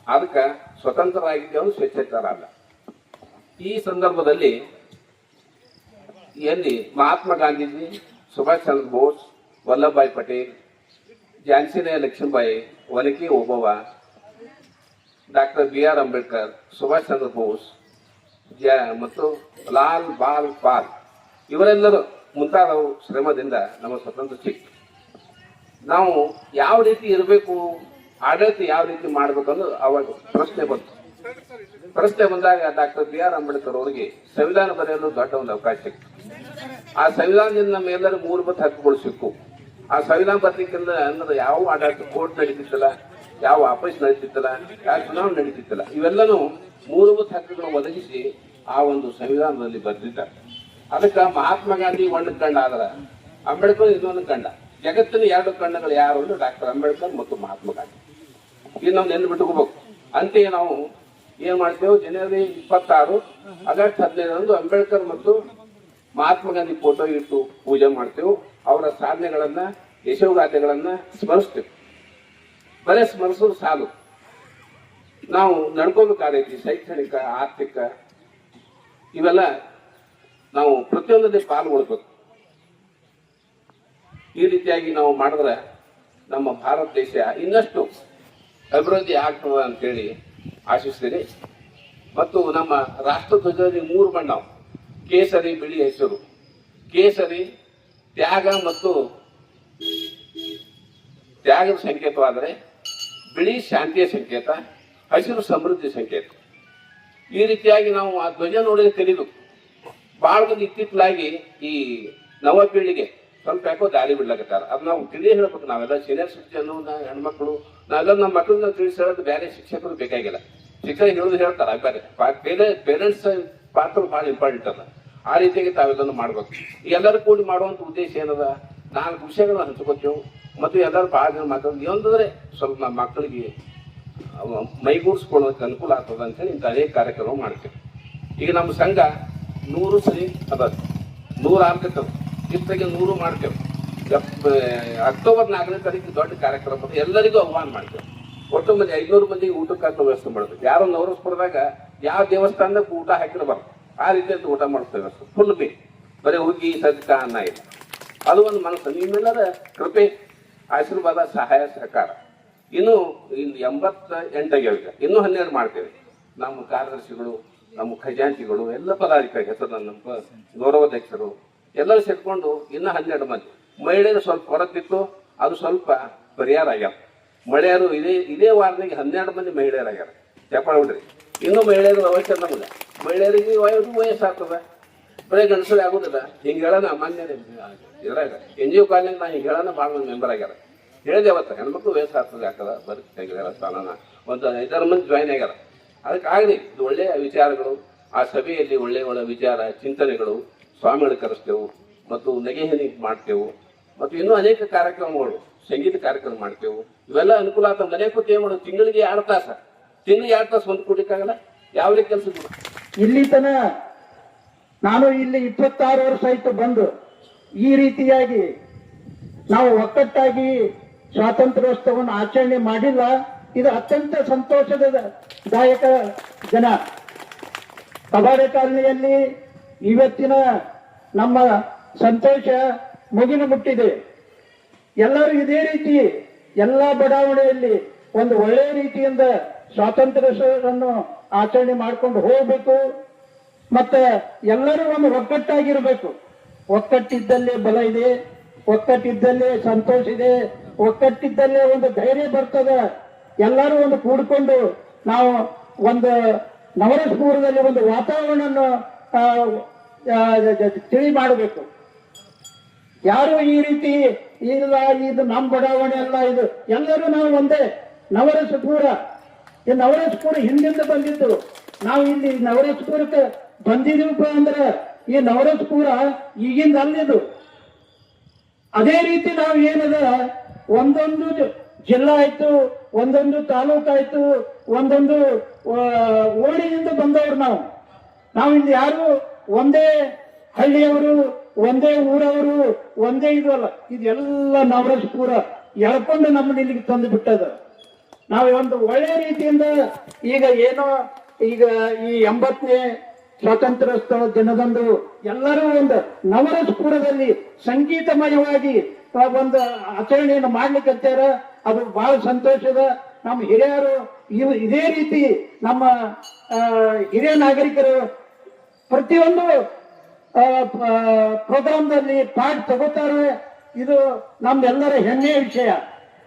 ಅದಕ್ಕೆ ಸ್ವತಂತ್ರ ಆಗಿದ್ದೇವೆ, ಸ್ವೇಚ್ಛಾಚಾರ ಅಲ್ಲ. ಈ ಸಂದರ್ಭದಲ್ಲಿ ಎಲ್ಲಿ ಮಹಾತ್ಮ ಗಾಂಧೀಜಿ, ಸುಭಾಷ್ ಚಂದ್ರ ಬೋಸ್, ವಲ್ಲಭಭಾಯಿ ಪಟೇಲ್, ಝಾನ್ಸಿರಾಣಿ ಲಕ್ಷ್ಮೀಬಾಯಿ, ಒನಕೆ ಓಬವ್ವ, ಡಾಕ್ಟರ್ BR ಅಂಬೇಡ್ಕರ್, ಸುಭಾಷ್ ಚಂದ್ರ ಬೋಸ್ ಮತ್ತು ಲಾಲ್ ಬಾಲ್ ಪಾಲ್ ಇವರೆಲ್ಲರೂ ಮುಂತಾದವು ಶ್ರಮದಿಂದ ನಮ್ಮ ಸ್ವತಂತ್ರ ಸಿಕ್ತು. ನಾವು ಯಾವ ರೀತಿ ಇರಬೇಕು, ಆಡಳಿತ ಯಾವ ರೀತಿ ಮಾಡಬೇಕಂದ್ರೆ ಅವಾಗ ಪ್ರಶ್ನೆ ಬಂತು. ಪ್ರಶ್ನೆ ಬಂದಾಗ ಡಾಕ್ಟರ್ BR ಅಂಬೇಡ್ಕರ್ ಅವರಿಗೆ ಸಂವಿಧಾನ ಬರೆಯಲು ದೊಡ್ಡ ಒಂದು ಅವಕಾಶ ಸಿಕ್ತು. ಆ ಸಂವಿಧಾನದಿಂದ ನಮ್ಮೆಲ್ಲರೂ ಮೂಲಭೂತ ಹಕ್ಕುಗಳು ಸಿಕ್ಕು. ಆ ಸಂವಿಧಾನ ಬರ್ಲಿಕ್ಕಿಂತ ಅಂದ್ರೆ ಯಾವ ಆಡಳಿತ ಕೋರ್ಟ್ ನಡೀತಿತ್ತಲ್ಲ, ಯಾವ ಆಫೀಸ್ ನಡೀತಿತ್ತಲ್ಲ, ಯಾವ ಚುನಾವಣೆ ನಡೀತಿತ್ತಲ್ಲ, ಇವೆಲ್ಲನೂ ಮೂಲಭೂತ ಹಕ್ಕುಗಳನ್ನು ಒದಗಿಸಿ ಆ ಒಂದು ಸಂವಿಧಾನದಲ್ಲಿ ಬರೆದಿದ್ದಾರೆ. ಅದಕ್ಕೆ ಮಹಾತ್ಮ ಗಾಂಧಿ ಒಂದು ಕಂಡ ಆದ್ರೆ ಅಂಬೇಡ್ಕರ್ ಇನ್ನೊಂದು ಕಂಡ. ಜಗತ್ತಿನ 2 ಕಣ್ಣಗಳು ಯಾರು ಅಂದ್ರೆ ಡಾಕ್ಟರ್ ಅಂಬೇಡ್ಕರ್ ಮತ್ತು ಮಹಾತ್ಮ ಗಾಂಧಿ. ಇದು ನಾವು ನೆನ್ಬಿಟ್ಕೋಬೇಕು. ಅಂತೆಯೇ ನಾವು ಏನ್ ಮಾಡ್ತೇವೆ, ಜನವರಿ 26 ಆಗಸ್ಟ್ 15ರಂದು ಅಂಬೇಡ್ಕರ್ ಮತ್ತು ಮಹಾತ್ಮ ಗಾಂಧಿ ಫೋಟೋ ಇಟ್ಟು ಪೂಜೆ ಮಾಡ್ತೇವೆ. ಅವರ ಸಾಧನೆಗಳನ್ನ, ಯಶೋಗಾಥೆಗಳನ್ನ ಸ್ಮರಿಸ್ತೇವೆ. ಬರೇ ಸ್ಮರಿಸೋದು ಸಾಲು, ನಾವು ನಡ್ಕೋಬೇಕಾದೈತಿ. ಶೈಕ್ಷಣಿಕ, ಆರ್ಥಿಕ ಇವೆಲ್ಲ ನಾವು ಪ್ರತಿಯೊಂದರಲ್ಲಿ ಪಾಲ್ಗೊಳ್ಬೇಕು. ಈ ರೀತಿಯಾಗಿ ನಾವು ಮಾಡಿದ್ರೆ ನಮ್ಮ ಭಾರತ ದೇಶ ಇನ್ನಷ್ಟು ಅಭಿವೃದ್ಧಿ ಆಗ್ತದ ಅಂತೇಳಿ ಆಶಿಸ್ತೀನಿ. ಮತ್ತು ನಮ್ಮ ರಾಷ್ಟ್ರಧ್ವಜದಲ್ಲಿ 3 ಬಣ್ಣ, ಕೇಸರಿ, ಬಿಳಿ, ಹಸಿರು. ಕೇಸರಿ ತ್ಯಾಗ ಮತ್ತು ತ್ಯಾಗದ ಸಂಕೇತವಾದರೆ, ಬಿಳಿ ಶಾಂತಿಯ ಸಂಕೇತ, ಹಸಿರು ಸಮೃದ್ಧಿ ಸಂಕೇತ. ಈ ರೀತಿಯಾಗಿ ನಾವು ಆ ಧ್ವಜ ನೋಡಿದ ತಿಳಿದು ಬಹಳ ಮಂದಿ ಇತ್ತಿತ್ತಲಾಗಿ ಈ ನವ ಪೀಳಿಗೆ ಸ್ವಲ್ಪ ಯಾಕೋ ದಾರಿ ಬಿಡ್ಲಾಕತ್ತಾರ. ಅದು ನಾವು ತಿಳಿ ಹೇಳ್ಬೇಕು. ನಾವೆಲ್ಲ ಸೀನಿಯರ್ ಸಿಟಿಜನ್, ಹೆಣ್ಮಕ್ಳು, ನಾವೆಲ್ಲ ನಮ್ಮ ಮಕ್ಕಳನ್ನ ತಿಳಿಸಿ ಹೇಳೋದು ಬೇರೆ ಶಿಕ್ಷಕರು ಬೇಕಾಗಿಲ್ಲ. ಶಿಕ್ಷಕರು ಹೇಳೋದು ಹೇಳ್ತಾರೆ, ಬೇರೆ ಪೇರೆಂಟ್ಸ್ ಪಾತ್ರ ಬಹಳ ಇಂಪಾರ್ಟೆಂಟ್ ಅದ. ಆ ರೀತಿಯಾಗಿ ತಾವೆಲ್ಲನೂ ಮಾಡ್ಬೇಕು. ಎಲ್ಲರೂ ಕೂಡಿ ಮಾಡುವಂತ ಉದ್ದೇಶ ಏನದ, 4 ವಿಷಯಗಳನ್ನ ಹಂಚ್ಕೋತೇವೆ ಮತ್ತು ಎಲ್ಲರೂ ಬಹಳ ಜನ ಮಾತಾಡೋದು ಏನಂದ್ರೆ ಸ್ವಲ್ಪ ನಮ್ಮ ಮಕ್ಕಳಿಗೆ ಮೈಗೂಡಿಸ್ಕೊಳ್ಳೋದಕ್ಕೆ ಅನುಕೂಲ ಆಗ್ತದ ಅಂತೇಳಿ ಇಂಥ ಅನೇಕ ಕಾರ್ಯಕ್ರಮ ಮಾಡ್ತೇವೆ. ಈಗ ನಮ್ಮ ಸಂಘ 100 ಸರಿ ಅದ, 100 ಆಗ್ತದೆ. ಇಷ್ಟಾಗಿ 100 ಮಾಡ್ತೇವೆ. ಅಕ್ಟೋಬರ್ 4ನೇ ತಾರೀಕು ದೊಡ್ಡ ಕಾರ್ಯಕ್ರಮ ಎಲ್ಲರಿಗೂ ಆಹ್ವಾನ ಮಾಡ್ತೇವೆ. ಒಟ್ಟು ಮಂದಿ 500 ಮಂದಿಗೆ ಊಟಕ್ಕೆ ವ್ಯವಸ್ಥೆ ಮಾಡ್ತೇವೆ. ಯಾರೋ ನವರಸ್ಪುರದಾಗ ಯಾವ ದೇವಸ್ಥಾನದಾಗ ಊಟ ಹಾಕಿರಬಾರ್ದು, ಆ ರೀತಿಯಾಗಿ ಊಟ ಮಾಡ್ತೇವೆ. ಫುಲ್ ಬರೀ ಹುಗ್ಗಿ ಸಜ್ಜಕ ಅನ್ನ ಇಲ್ಲ. ಅದು ಒಂದು ಮನಸ್ಸು. ನಿಮ್ಮೆಲ್ಲರ ಕೃಪೆ, ಆಶೀರ್ವಾದ, ಸಹಾಯ, ಸಹಕಾರ. ಇನ್ನು 88 ಆಗ್ಯಾವ. ಇನ್ನೂ 12 ಮಾಡ್ತೇವೆ. ನಮ್ಮ ಕಾರ್ಯದರ್ಶಿಗಳು, ನಮ್ಮ ಖಜಾಂಚಿಗಳು, ಎಲ್ಲ ಪದಾಧಿಕಾರಿ ಹೆಸರು, ನಮ್ಮ ಗೌರವಾಧ್ಯಕ್ಷರು ಎಲ್ಲರೂ ಸೇರ್ಕೊಂಡು ಇನ್ನೂ 12 ಮಂದಿ. ಮಹಿಳೆಯರು ಸ್ವಲ್ಪ ಹೊರತಿತ್ತು, ಅದು ಸ್ವಲ್ಪ ಪರಿಹಾರ ಆಗ್ಯಾವ. ಮಹಿಳೆಯರು ಇದೇ ವಾರದಾಗ 12 ಮಂದಿ ಮಹಿಳೆಯರಾಗ್ಯಾರ. ಚಪ್ಪಾಳೆ ಬಿಡ್ರಿ. ಇನ್ನೂ ಮಹಿಳೆಯರು ಅವಶ್ಯ ನಮಗೆ. ಮಹಿಳೆಯರಿಗೆ ವಯಸ್ಸಾಗ್ತದ, ಬರೀ ಗಂಡಸರು ಆಗೋದಿಲ್ಲ. ಹಿಂಗೆ ಹೇಳೋಣ ಮಾನ್ಯ ಇದ್ರಾಗ NGO ಕಾಲದಾಗ ನಾ ಹಿಂಗೆ ಹೇಳೋಣ ಭಾಳ ಮಂದಿ ಮೆಂಬರ್ ಆಗ್ಯಾರ. ಹೇಳಿದೆ ಅವತ್ತು, ಹೆಣ್ಮಕ್ಳು ವಯಸ್ಸಾಗ್ತದೆ ಆಗ್ತದ, ಬರೀ ಸ್ಥಾನನ ಒಂದು 5-6 ಮಂದಿ ಜಾಯ್ನ್ ಆಗ್ಯಾರ. ಅದಕ್ಕಾಗಲಿ ಇದು ಒಳ್ಳೆಯ ವಿಚಾರಗಳು. ಆ ಸಭೆಯಲ್ಲಿ ಒಳ್ಳೆಯ ವಿಚಾರ, ಚಿಂತನೆಗಳು ಸ್ವಾಮಿಗಳು ಕರೆಸ್ತೇವೆ ಮತ್ತು ನಗೆಹನಿ ಮಾಡ್ತೇವೆ. ಮತ್ತು ಇನ್ನೂ ಅನೇಕ ಕಾರ್ಯಕ್ರಮಗಳು, ಸಂಗೀತ ಕಾರ್ಯಕ್ರಮ ಮಾಡ್ತೇವೆ. ಇವೆಲ್ಲ ಅನುಕೂಲ ಆಗ್ತವೆ. ಮನೆ ಕೂತು ಏನು ಮಾಡೋದು, ತಿಂಗಳಿಗೆ 2 ತಾಸು ಒಂದು ಕೊಡ್ಲಿಕ್ಕಾಗಲ್ಲ. ಯಾವುದೇ ಕೆಲಸ ಇಲ್ಲಿ ತನ ನಾನು ಇಲ್ಲಿ 26 ವರ್ಷ ಆಯ್ತು ಬಂದು ಈ ರೀತಿಯಾಗಿ ನಾವು ಒಕ್ಕಟ್ಟಾಗಿ ಸ್ವಾತಂತ್ರ್ಯೋತ್ಸವವನ್ನು ಆಚರಣೆ ಮಾಡಿಲ್ಲ. ಇದು ಅತ್ಯಂತ ಸಂತೋಷದಾಯಕ ದಿನ. ಕಬಾಡೆ ಕಾಲನಿಯಲ್ಲಿ ಇವತ್ತಿನ ನಮ್ಮ ಸಂತೋಷ ಮುಗಿಲು ಮುಟ್ಟಿದೆ. ಎಲ್ಲರೂ ಇದೇ ರೀತಿ ಎಲ್ಲ ಬಡಾವಣೆಯಲ್ಲಿ ಒಂದು ಒಳ್ಳೆಯ ರೀತಿಯಿಂದ ಸ್ವಾತಂತ್ರ್ಯೋತ್ಸವವನ್ನು ಆಚರಣೆ ಮಾಡ್ಕೊಂಡು ಹೋಗ್ಬೇಕು. ಮತ್ತೆ ಎಲ್ಲರೂ ಒಂದು ಒಕ್ಕಟ್ಟಾಗಿರ್ಬೇಕು. ಒಕ್ಕಟ್ಟಿದ್ದಲ್ಲೇ ಬಲ ಇದೆ, ಒಕ್ಕಟ್ಟಿದ್ದಲ್ಲೇ ಸಂತೋಷ ಇದೆ, ಒಕ್ಕಟ್ಟಿದ್ದಲ್ಲೇ ಒಂದು ಧೈರ್ಯ ಬರ್ತದೆ. ಎಲ್ಲರೂ ಒಂದು ಕೂಡಿಕೊಂಡು ನಾವು ಒಂದು ನವರಸಪುರದಲ್ಲಿ ಒಂದು ವಾತಾವರಣವನ್ನು ತಿಳಿ ಮಾಡಬೇಕು. ಯಾರು ಈ ರೀತಿ ಇಲ್ಲ ಇದು ನಮ್ಮ ಬಡಾವಣೆ ಅಲ್ಲ, ಇದು ಎಲ್ಲರೂ ನಾವು ಒಂದೇ. ನವರಸಪುರ, ಈ ನವರಸಪುರ ಹಿಂದಿಂದ ಬಂದಿದ್ದು. ನಾವು ಇಲ್ಲಿ ನವರಸಪುರಕ್ಕೆ ಬಂದಿದ್ದೀವಪ್ಪ ಅಂದ್ರೆ ಈ ನವರಸಪುರ ಈಗಿಂದ ಅಲ್ಲಿದು. ಅದೇ ರೀತಿ ನಾವು ಏನದ ಒಂದೊಂದು ಜಿಲ್ಲಾ ಆಯ್ತು, ಒಂದೊಂದು ತಾಲೂಕಾಯ್ತು, ಒಂದೊಂದು ಓಣಿಯಿಂದ ಬಂದವರು ನಾವು ಇಲ್ಲಿ ಯಾರು ಒಂದೇ ಹಳ್ಳಿಯವರು, ಒಂದೇ ಊರವರು, ಒಂದೇ ಇದು ಅಲ್ಲ. ಇದೆಲ್ಲ ನವರಸಪುರ ಎಳ್ಕೊಂಡು ನಮ್ಮನ್ನ ಇಲ್ಲಿಗೆ ತಂದು ಬಿಟ್ಟದ. ನಾವು ಒಂದು ಒಳ್ಳೆ ರೀತಿಯಿಂದ ಈಗ ಏನೋ ಈಗ ಈ 80ನೇ ಸ್ವಾತಂತ್ರ್ಯೋತ್ಸವ ದಿನದಂದು ಎಲ್ಲರೂ ಒಂದು ನವರಸಪುರದಲ್ಲಿ ಸಂಗೀತಮಯವಾಗಿ ಒಂದು ಆಚರಣೆಯನ್ನು ಮಾಡ್ಲಿಕ್ಕಂತಾರ. ಅದು ಬಹಳ ಸಂತೋಷದ. ನಮ್ಮ ಹಿರಿಯರು ಇದೇ ರೀತಿ ನಮ್ಮ ಹಿರಿಯ ನಾಗರಿಕರು ಪ್ರತಿಯೊಂದು ಪ್ರೋಗ್ರಾಮ್ದಲ್ಲಿ ಪಾಠ ತಗೋತಾರೆ. ಇದು ನಮ್ದೆಲ್ಲರ ಹೆಮ್ಮೆಯ ವಿಷಯ.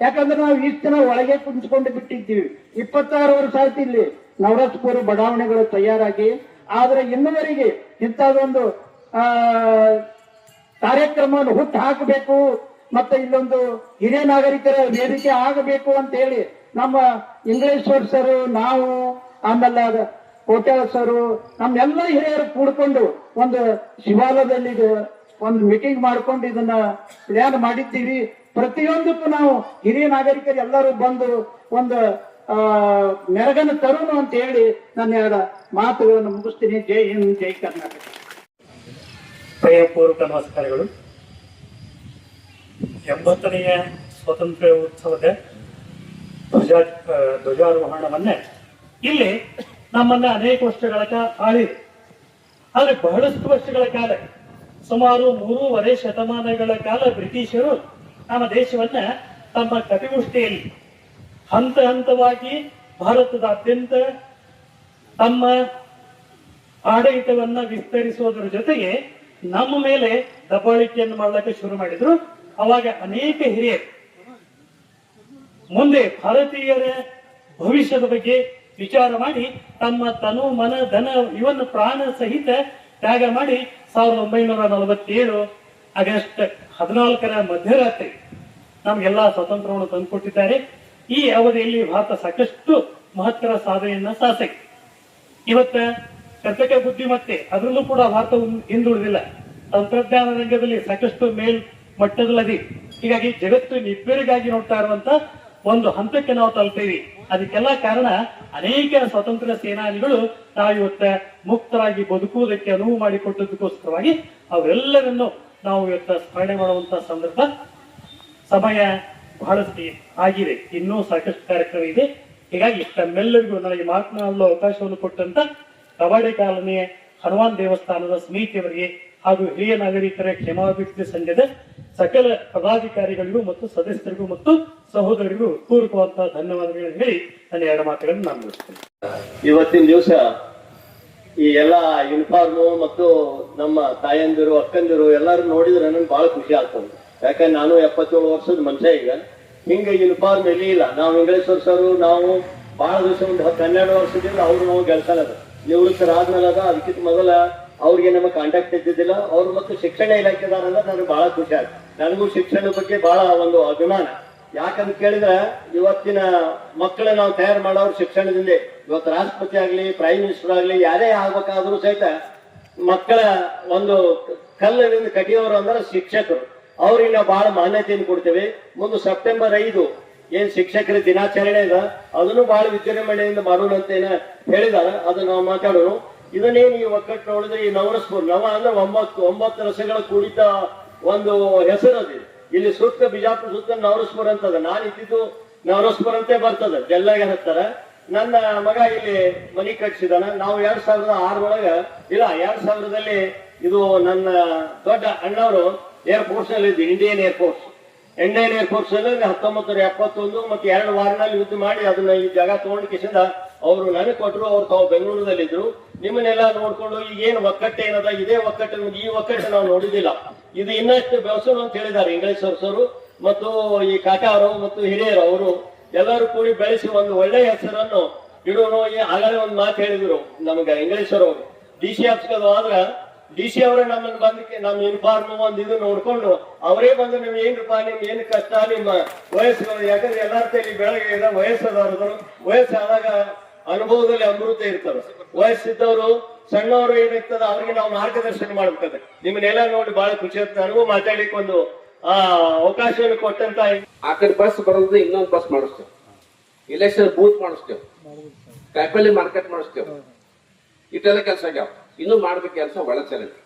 ಯಾಕಂದ್ರೆ ನಾವು ಇಷ್ಟು ದಿನ ಒಳಗೆ ಕುಂಚ್ಕೊಂಡು ಬಿಟ್ಟಿದ್ದೀವಿ. 26 ವರ್ಷ ಆಯ್ತು ಇಲ್ಲಿ ನವರಸಪುರ ಬಡಾವಣೆಗಳು ತಯಾರಾಗಿ. ಆದ್ರೆ ಇನ್ನುವರೆಗೆ ಇಂಥದೊಂದು ಕಾರ್ಯಕ್ರಮವನ್ನು ಹುಟ್ಟು ಹಾಕಬೇಕು, ಮತ್ತೆ ಇಲ್ಲೊಂದು ಹಿರಿಯ ನಾಗರಿಕರ ವೇದಿಕೆ ಆಗಬೇಕು ಅಂತ ಹೇಳಿ ನಮ್ಮ ಇಂಗ್ಲೇಶ್ವರ್ ಸರ್, ನಾವು, ಆಮೇಲೆ ಕೋಟ್ಯಾಳ ಸರು, ನಮ್ಮೆಲ್ಲ ಹಿರಿಯರು ಕೂಡ್ಕೊಂಡು ಒಂದು ಶಿವಾಲಯದಲ್ಲಿ ಒಂದು ಮೀಟಿಂಗ್ ಮಾಡ್ಕೊಂಡು ಇದನ್ನ ಪ್ಲಾನ್ ಮಾಡಿದ್ದೀವಿ. ಪ್ರತಿಯೊಂದಕ್ಕೂ ನಾವು ಹಿರಿಯ ನಾಗರಿಕರು ಎಲ್ಲರೂ ಬಂದು ಒಂದು ಮೆರಗನ್ನು ತರುಣ ಅಂತ ಹೇಳಿ ನನ್ನ 2 ಮಾತುಗಳನ್ನು ಮುಗಿಸ್ತೀನಿ. ಜೈ ಹಿಂದ್, ಜೈ ಕರ್ನಾಟಕ. ಪ್ರೇಮಪೂರ್ವಕ ನಮಸ್ಕಾರಗಳು. 80ನೆಯ ಸ್ವಾತಂತ್ರ್ಯ ಉತ್ಸವದ ಧ್ವಜಾರೋಹಣವನ್ನೇ ಇಲ್ಲಿ ನಮ್ಮನ್ನ ಅನೇಕ ವರ್ಷಗಳ ಆಳಿದೆ. ಆದರೆ ಬಹಳಷ್ಟು ವರ್ಷಗಳ ಕಾಲ, ಸುಮಾರು 3.5 ಶತಮಾನಗಳ ಕಾಲ ಬ್ರಿಟಿಷರು ನಮ್ಮ ದೇಶವನ್ನ ತಮ್ಮ ಕಪಿಮುಷ್ಟಿಯಲ್ಲಿ ಹಂತ ಹಂತವಾಗಿ ಭಾರತದಾದ್ಯಂತ ತಮ್ಮ ಆಡಳಿತವನ್ನ ವಿಸ್ತರಿಸುವುದರ ಜೊತೆಗೆ ನಮ್ಮ ಮೇಲೆ ದಬ್ಬಾಳಿಕೆಯನ್ನು ಮಾಡಲಿಕ್ಕೆ ಶುರು ಮಾಡಿದ್ರು. ಅವಾಗ ಅನೇಕ ಹಿರಿಯರು ಮುಂದೆ ಭಾರತೀಯರ ಭವಿಷ್ಯದ ಬಗ್ಗೆ ವಿಚಾರ ಮಾಡಿ ತಮ್ಮ ತನು ಮನ ಧನ ಇವನ್ನು ಪ್ರಾಣ ಸಹಿತ ತ್ಯಾಗ ಮಾಡಿ 1947 ಆಗಸ್ಟ್ 14ರ ಮಧ್ಯರಾತ್ರಿ ನಮ್ಗೆಲ್ಲಾ ಸ್ವಾತಂತ್ರ್ಯವನ್ನು ತಂದುಕೊಟ್ಟಿದ್ದಾರೆ. ಈ ಅವಧಿಯಲ್ಲಿ ಭಾರತ ಸಾಕಷ್ಟು ಮಹತ್ತರ ಸಾಧನೆಯನ್ನ ಸಾಧಿಸಿದೆ. ಇವತ್ತ ಕೃತಕ ಬುದ್ಧಿಮತ್ತೆ ಅದರಲ್ಲೂ ಕೂಡ ಭಾರತ ಹಿಂದುಳಿದಿಲ್ಲ. ತಂತ್ರಜ್ಞಾನ ರಂಗದಲ್ಲಿ ಸಾಕಷ್ಟು ಮೇಲ್ಮಟ್ಟದಲ್ಲಿ. ಹೀಗಾಗಿ ಜಗತ್ತು ನಿಬ್ಬೆರಗಾಗಿ ನೋಡ್ತಾ ಇರುವಂತ ಒಂದು ಹಂತಕ್ಕೆ ನಾವು ತಲುಪೇವಿ. ಅದಕ್ಕೆಲ್ಲ ಕಾರಣ ಅನೇಕ ಸ್ವತಂತ್ರ ಸೇನಾನಿಗಳು ನಾವು ಇವತ್ತ ಮುಕ್ತರಾಗಿ ಬದುಕುವುದಕ್ಕೆ ಅನುವು ಮಾಡಿಕೊಟ್ಟದಕ್ಕೋಸ್ಕರವಾಗಿ ಅವರೆಲ್ಲರನ್ನು ನಾವು ಇವತ್ತ ಸ್ಮರಣೆ ಮಾಡುವಂತ ಸಂದರ್ಭ. ಸಮಯ ಬಹಳಷ್ಟು ಆಗಿದೆ, ಇನ್ನೂ ಸಾಕಷ್ಟು ಕಾರ್ಯಕ್ರಮ ಇದೆ. ಹೀಗಾಗಿ ತಮ್ಮೆಲ್ಲರಿಗೂ ನನಗೆ ಮಾತನಾಡಲು ಅವಕಾಶವನ್ನು ಕೊಟ್ಟಂತ ಕಬಾಡೆ ಕಾಲನಿಯ ಹನುಮಾನ್ ದೇವಸ್ಥಾನದ ಸಮಿತಿಯವರಿಗೆ ಹಾಗೂ ಹಿರಿಯ ನಾಗರಿಕರ ಕ್ಷೇಮಾಭಿವೃದ್ಧಿ ಸಂಘದ ಸಕಲ ಪದಾಧಿಕಾರಿಗಳಿಗೂ ಮತ್ತು ಸದಸ್ಯರಿಗೂ ಮತ್ತು ಸಹೋದರಿಗೂ ಪೂರ್ವಕವಾದ ಧನ್ಯವಾದಗಳನ್ನು ಹೇಳಿ ನನ್ನ 2 ಮಾತುಗಳನ್ನು ನಾನು ಮುಗಿಸ್ತೇನೆ. ಇವತ್ತಿನ ದಿವಸ ಈ ಎಲ್ಲ ಯೂನಿಫಾರ್ಮು ಮತ್ತು ನಮ್ಮ ತಾಯಂದಿರು ಅಕ್ಕಂದಿರು ಎಲ್ಲರೂ ನೋಡಿದ್ರೆ ನನಗೆ ಬಹಳ ಖುಷಿ ಆಗ್ತದೆ. ಯಾಕಂದ್ರೆ ನಾನು 77 ವರ್ಷದ ಮನುಷ್ಯ. ಈಗ ಹಿಂಗೆ ಯೂನಿಫಾರ್ಮ್ ಇಲ್ಲ. ನಾವು ಇಂಗ್ಲೇಶ್ವರ್ ಸರ್ ನಾವು ಬಹಳ ದಿವಸ ಒಂದು 10-12 ವರ್ಷದಿಂದ ಅವ್ರು ನಾವು ಗೆಲ್ಸಲ್ಲ ನಿವೃತ್ತರಾದ್ಮೇಲೆ ಅದ. ಅದಕ್ಕಿಂತ ಮೊದಲ ಅವ್ರಿಗೆ ನಮ್ಮ ಕಾಂಟ್ಯಾಕ್ಟ್ ಇದ್ದಿದ್ದಿಲ್ಲ. ಅವ್ರು ಮತ್ತು ಶಿಕ್ಷಣ ಇಲಾಖೆದಾರಂದ್ರೆ ನನಗೆ ಬಹಳ ಖುಷಿ ಆಗ್ತದೆ. ನನಗೂ ಶಿಕ್ಷಣದ ಬಗ್ಗೆ ಬಹಳ ಒಂದು ಅಭಿಮಾನ. ಯಾಕಂತ ಕೇಳಿದ್ರೆ ಇವತ್ತಿನ ಮಕ್ಕಳ ನಾವು ತಯಾರು ಮಾಡೋರು ಶಿಕ್ಷಣದಿಂದ. ಇವತ್ತು ರಾಷ್ಟ್ರಪತಿ ಆಗ್ಲಿ, ಪ್ರೈಮ್ ಮಿನಿಸ್ಟರ್ ಆಗ್ಲಿ, ಯಾರೇ ಆಗ್ಬೇಕಾದ್ರೂ ಸಹಿತ ಮಕ್ಕಳ ಒಂದು ಕಲ್ಲಿನಿಂದ ಕಟ್ಟಿಯವರು ಅಂದ್ರೆ ಶಿಕ್ಷಕರು. ಅವ್ರಿಗೆ ನಾವು ಬಹಳ ಮಾನ್ಯತೆಯನ್ನು ಕೊಡ್ತೇವೆ. ಮುಂದೆ ಸೆಪ್ಟೆಂಬರ್ 5 ಏನ್ ಶಿಕ್ಷಕರ ದಿನಾಚರಣೆ ಇದೆ ಅದನ್ನು ಬಹಳ ವಿಜೃಂಭಣೆಯಿಂದ ಮಾಡೋಣ ಅಂತ ಏನ ಹೇಳಿದಾರೆ, ಅದು ನಾವು ಮಾತಾಡೋಣ. ಇದನ್ನೇನು ಈ ಒಕ್ಕಟ್ಟು ನೋಡಿದ್ರೆ ಈ ನವರಸ್ಪುರ ನವ ಅಂದ್ರೆ 9 ರಸಗಳ ಕೂಡಿದ ಒಂದು ಹೆಸರು ಅದು. ಇಲ್ಲಿ ಸುತ್ತ ಬಿಜಾಪುರ ಸುತ್ತ ನವರಸ್ಪುರ ಅಂತದ. ನಾನು ಇದ್ದಿದ್ದು ನವರಸ್ಪುರ ಅಂತೆ ಬರ್ತದೆ, ಜಲ್ಲಾಗೆ ಹತ್ತಾರ. ನನ್ನ ಮಗ ಇಲ್ಲಿ ಮನಿ ಕಟ್ಸಿದಾನ. ನಾವು 2006 ಒಳಗ ಇಲ್ಲ 2000ದಲ್ಲಿ ಇದು ನನ್ನ ದೊಡ್ಡ ಅಣ್ಣವರು ಏರ್ಫೋರ್ಸ್ ನಲ್ಲಿ ಇದ್ದು, ಇಂಡಿಯನ್ ಏರ್ಫೋರ್ಸ್ ಅಲ್ಲಿ 1971 ಮತ್ತೆ 2 ವಾರನಲ್ಲಿ ಯುದ್ಧ ಮಾಡಿ ಅದನ್ನ ಈ ಜಾಗ ತಗೊಂಡು ಕಿಸಿಂದ ಅವರು ನನಗೆ ಕೊಟ್ಟರು. ಅವ್ರು ತಾವು ಬೆಂಗಳೂರಿನಲ್ಲಿದ್ರು. ನಿಮ್ಮನ್ನೆಲ್ಲ ನೋಡ್ಕೊಂಡು ಈಗ ಏನು ಒಕ್ಕಟ್ಟು ಏನದ ಇದೇ ಒಕ್ಕಟ್ಟು, ಈ ಒಕ್ಕಟ್ಟು ನಾವು ನೋಡಿದಿಲ್ಲ, ಇದು ಇನ್ನಷ್ಟು ಬೆಳೆಸೋಣ ಅಂತ ಹೇಳಿದ್ದಾರೆ ಇಂಗ್ಲಿಷ್ ಅವರು ಮತ್ತು ಈ ಕಾಕಾ ಅವರು ಮತ್ತು ಹಿರಿಯರು ಅವರು ಎಲ್ಲರೂ ಕೂಡಿ ಬೆಳೆಸಿ ಒಂದು ಒಳ್ಳೆಯ ಹೆಸರನ್ನು ಇಡೋಣ. ಆಗಲೇ ಒಂದು ಮಾತು ಹೇಳಿದ್ರು ನಮ್ಗೆ ಇಂಗ್ಲಿಷ್ ಅವರು DC ಆಫೀಸ್ಗೆ ಆದ್ರ DC ಅವರೇ ನಮ್ಮನ್ನು ಬಂದಕ್ಕೆ ನಮ್ಮ ಯೂನಿಫಾರ್ಮ್ ಒಂದು ಇದು ನೋಡ್ಕೊಂಡು ಅವರೇ ಬಂದು ನಿಮ್ಗೆ ಏನ್ರಪ್ಪ ನಿಮ್ ಏನ್ ಕಷ್ಟ ನಿಮ್ಮ ವಯಸ್ಸುಗಳು, ಯಾಕಂದ್ರೆ ಎಲ್ಲಾರ ತಲೆ ಬೆಳಗ್ಗೆ ವಯಸ್ಸಾದವರು ವಯಸ್ಸಾದಾಗ ಅನುಭವದಲ್ಲಿ ಅಮೃತ ಇರ್ತಾರೆ. ವಯಸ್ಸಿದ್ದವರು ಸಣ್ಣವರು ಏನಿರ್ತದ ಅವ್ರಿಗೆ ನಾವು ಮಾರ್ಗದರ್ಶನ ಮಾಡ್ಬೇಕಾದ್ರೆ ನಿಮ್ಮನ್ನೆಲ್ಲ ನೋಡಿ ಬಹಳ ಖುಷಿ ಆಗ್ತದೆ. ನನಗೂ ಮಾತಾಡ್ಲಿಕ್ಕೆ ಒಂದು ಅವಕಾಶವನ್ನು ಕೊಟ್ಟಂತ. ಆ ಕಡೆ ಬಸ್ ಬರೋದು ಇನ್ನೊಂದು ಬಸ್ ಮಾಡಿಸ್ತೇವೆ, ಇಲೆಕ್ಷನ್ ಬೂತ್ ಮಾಡಿಸ್ತೇವೆ, ಕಾಯಿಪಲ್ಲೆ ಮಾರ್ಕೆಟ್ ಮಾಡಿಸ್ತೇವೆ. ಇಟ್ಟೆಲ್ಲ ಕೆಲಸ ಆಗ್ಯಾವ. ಇನ್ನೂ ಮಾಡ್ಬೇಕು ಕೆಲಸ ಒಳಚರಂಡಿ.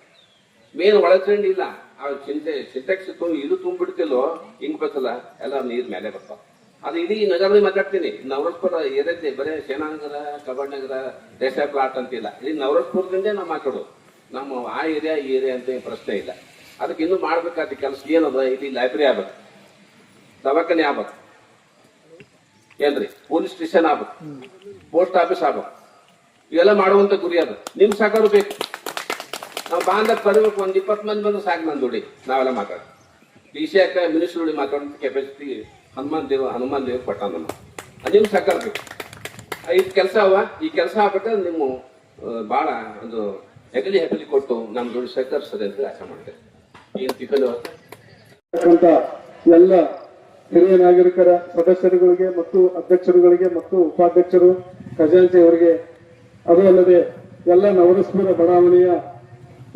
ಮೇನ್ ಒಳಚರಂಡಿ ಇಲ್ಲ, ಸಿಂಟೆಕ್ಸ್ ಇದು ತುಂಬಿಡ್ತಿಲ್ಲೋ ಹಿಂಗ್ ಬರ್ತಲ್ಲ ಎಲ್ಲ ನೀರ್ ಮೇಲೆ ಬರ್ತಾವ. ಅದು ಇಡೀ ನಗರದಲ್ಲಿ ಮಾತಾಡ್ತೀನಿ. ನವರಸ್ಪುರ ಏರಿಯಾದಲ್ಲಿ ಬರೀ ಸೇನಾನಗರ, ಕಬಾಡ್ ನಗರ, ದೇಸಾಯಿ ಪ್ಲಾಟ್ ಅಂತಿಲ್ಲ. ಇಲ್ಲಿ ನವರಸ್ಪುರದಿಂದೇ ನಾವು ಮಾತಾಡೋದು. ನಮ್ಮ ಆ ಏರಿಯಾ ಈ ಏರಿಯಾ ಅಂತ ಪ್ರಶ್ನೆ ಇಲ್ಲ. ಅದಕ್ಕೆ ಇನ್ನೂ ಮಾಡ್ಬೇಕಾದ ಕೆಲಸ ಏನದ, ಇಲ್ಲಿ ಲೈಬ್ರರಿ ಆಗ್ಬೇಕು, ದವಾಖಾನೆ ಆಗ್ಬೇಕು, ಏನ್ರಿ ಪೊಲೀಸ್ ಸ್ಟೇಷನ್ ಆಗ್ಬೇಕು, ಪೋಸ್ಟ್ ಆಫೀಸ್ ಆಗ್ಬೇಕು. ಇವೆಲ್ಲ ಮಾಡುವಂತ ಗುರಿ ಅದು. ನಿಮ್ ಸಾಕಾರು ಬೇಕು. ನಾವು ಬಾಂಧ ಕರಿಬೇಕು, 20 ಮಂದಿ ಬಂದು ಸಾಕು ನನ್ನ ದುಡಿ. ನಾವೆಲ್ಲ ಮಾತಾಡ DC ಮಿನಿಸ್ಟರ್ ದುಡಿ ಮಾತಾಡೋಂಥ ಕೆಪಾಸಿಟಿ ಹನುಮಾನ್ ದೇವ್ ಕೊಟ್ಟ ನಮ್ಮ. ನಿಮ್ ಸಾಕಾರ ಬೇಕು. ಇದು ಕೆಲಸ ಅವ. ಈ ಕೆಲಸ ಆಗ್ಬೇಕಾದ್ರೆ ನಿಮ್ಮ ಬಹಳ ಒಂದು ಹೆಗಲಿ ಕೊಟ್ಟು ನಮ್ಮ ದುಡ್ಡು ಸಹಕರಿಸ್ತದೆ ಅಂತ ಆಶೆ ಮಾಡ್ತೇವೆ. ಏನು ತಿಕ್ಕಲು ಎಲ್ಲ ಹಿರಿಯ ನಾಗರಿಕರ ಸದಸ್ಯರುಗಳಿಗೆ ಮತ್ತು ಅಧ್ಯಕ್ಷರುಗಳಿಗೆ ಮತ್ತು ಉಪಾಧ್ಯಕ್ಷರು, ಖಜಾಂಚಿ ಅವರಿಗೆ, ಅದು ಅಲ್ಲದೆ ಎಲ್ಲ ನವರಸ್ಪುರ ಬಡಾವಣೆಯ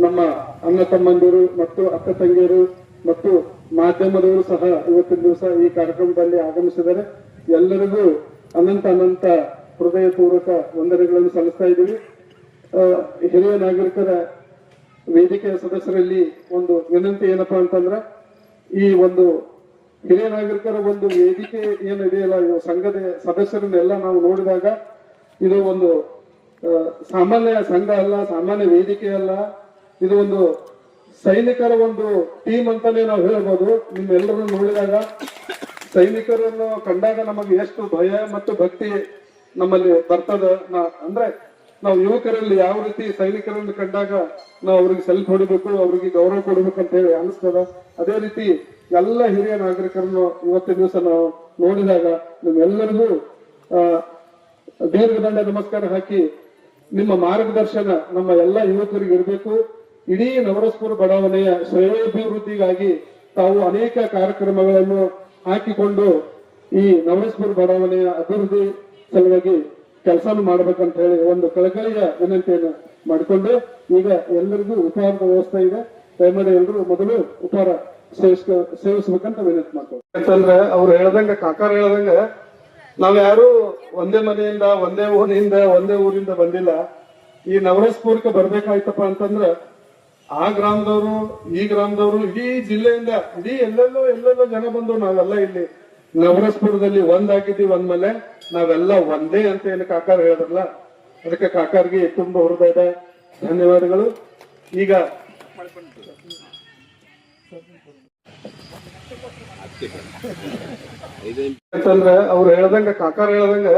ನಮ್ಮ ಅಣ್ಣ ತಮ್ಮಂದಿರು ಮತ್ತು ಅಕ್ಕ ತಂಗಿಯರು ಮತ್ತು ಮಾಧ್ಯಮದವರು ಸಹ ಇವತ್ತಿನ ದಿವಸ ಈ ಕಾರ್ಯಕ್ರಮದಲ್ಲಿ ಆಗಮಿಸಿದ್ದಾರೆ. ಎಲ್ಲರಿಗೂ ಅನಂತ ಹೃದಯಪೂರ್ವಕ ವಂದನೆಗಳನ್ನು ಸಲ್ಲಿಸ್ತಾ ಇದ್ದೀವಿ. ಹಿರಿಯ ನಾಗರಿಕರ ವೇದಿಕೆಯ ಸದಸ್ಯರಲ್ಲಿ ಒಂದು ವಿನಂತಿ ಏನಪ್ಪಾ ಅಂತಂದ್ರೆ, ಈ ಒಂದು ಹಿರಿಯ ನಾಗರಿಕರ ಒಂದು ವೇದಿಕೆ ಏನಿದೆಯಲ್ಲ, ಇವು ಸಂಘದ ಸದಸ್ಯರನ್ನೆಲ್ಲ ನಾವು ನೋಡಿದಾಗ ಇದು ಒಂದು ಸಾಮಾನ್ಯ ಸಂಘ ಅಲ್ಲ, ಸಾಮಾನ್ಯ ವೇದಿಕೆ ಅಲ್ಲ. ಇದು ಒಂದು ಸೈನಿಕರ ಒಂದು ಟೀಮ್ ಅಂತಾನೆ ನಾವು ಹೇಳ್ಬೋದು. ನಿಮ್ಮೆಲ್ಲರನ್ನು ನೋಡಿದಾಗ, ಸೈನಿಕರನ್ನು ಕಂಡಾಗ ನಮಗೆ ಎಷ್ಟು ಭಯ ಮತ್ತು ಭಕ್ತಿ ನಮ್ಮಲ್ಲಿ ಬರ್ತದ. ಅಂದ್ರೆ ನಾವು ಯುವಕರಲ್ಲಿ ಯಾವ ರೀತಿ ಸೈನಿಕರನ್ನು ಕಂಡಾಗ ನಾವು ಅವ್ರಿಗೆ ಸೆಲ್ಫ್ ಹೊಡಿಬೇಕು, ಅವ್ರಿಗೆ ಗೌರವ ಕೊಡಬೇಕು ಅಂತ ಹೇಳಿ ಅನಿಸ್ತದ. ಅದೇ ರೀತಿ ಎಲ್ಲ ಹಿರಿಯ ನಾಗರಿಕರನ್ನು ಇವತ್ತಿನ ದಿವಸ ನಾವು ನೋಡಿದಾಗ ನಿಮ್ಮೆಲ್ಲರಿಗೂ ದೀರ್ಘದಂಡ ನಮಸ್ಕಾರ ಹಾಕಿ ನಿಮ್ಮ ಮಾರ್ಗದರ್ಶನ ನಮ್ಮ ಎಲ್ಲ ಯುವಕರಿಗೆ ಇರಬೇಕು. ಇಡೀ ನವರಸ್ಪುರ ಬಡಾವಣೆಯ ಶ್ರೇಯೋಭಿವೃದ್ಧಿಗಾಗಿ ತಾವು ಅನೇಕ ಕಾರ್ಯಕ್ರಮಗಳನ್ನು ಹಾಕಿಕೊಂಡು ಈ ನವರಸ್ಪುರ ಬಡಾವಣೆಯ ಅಭಿವೃದ್ಧಿ ಸಲುವಾಗಿ ಕೆಲಸ ಮಾಡ್ಬೇಕಂತ ಹೇಳಿ ಒಂದು ಕಳಕಳಿಯ ವಿನಂತಿಯನ್ನು ಮಾಡಿಕೊಂಡು, ಈಗ ಎಲ್ಲರಿಗೂ ಉಪಹಾರದ ವ್ಯವಸ್ಥೆ ಇದೆ. ದಯಮಾಡಿ ಎಲ್ಲರೂ ಮೊದಲು ಉಪಹಾರ ಸೇವಿಸ್ಬೇಕಂತ ವಿನಂತಿ ಮಾಡ್ತಾರೆ. ಯಾಕಂದ್ರೆ ಅವ್ರು ಹೇಳ್ದಂಗ, ಕಾಕಾರ ಹೇಳ್ದಂಗ, ನಾವ್ ಯಾರು ಒಂದೇ ಮನೆಯಿಂದ, ಒಂದೇ ಓಣಿಯಿಂದ, ಒಂದೇ ಊರಿಂದ ಬಂದಿಲ್ಲ. ಈ ನವರಸ್ಪುರಕ್ಕೆ ಬರ್ಬೇಕಾಯ್ತಪ್ಪ ಅಂತಂದ್ರ ಆ ಗ್ರಾಮದವರು, ಈ ಗ್ರಾಮದವರು, ಇಡೀ ಜಿಲ್ಲೆಯಿಂದ, ಇಡೀ ಎಲ್ಲೆಲ್ಲೋ ಜನ ಬಂದು ನಾವೆಲ್ಲ ಇಲ್ಲಿ ನವರಸ್ಪುರದಲ್ಲಿ ಒಂದಾಗಿದ್ದೀವಿ ಅಂದ್ಮೇಲೆ ನಾವೆಲ್ಲ ಒಂದೇ ಅಂತ ಏನು ಕಾಕಾರ ಹೇಳಿದ್ರಲ್ಲ, ಅದಕ್ಕೆ ಕಾಕಾರ್ಗೆ ತುಂಬಾ ಹೃದಯದ ಧನ್ಯವಾದಗಳು. ಈಗ ಅಂತಂದ್ರೆ ಅವ್ರು ಹೇಳ್ದಂಗ, ಕಾಕಾರ ಹೇಳ್ದಂಗ,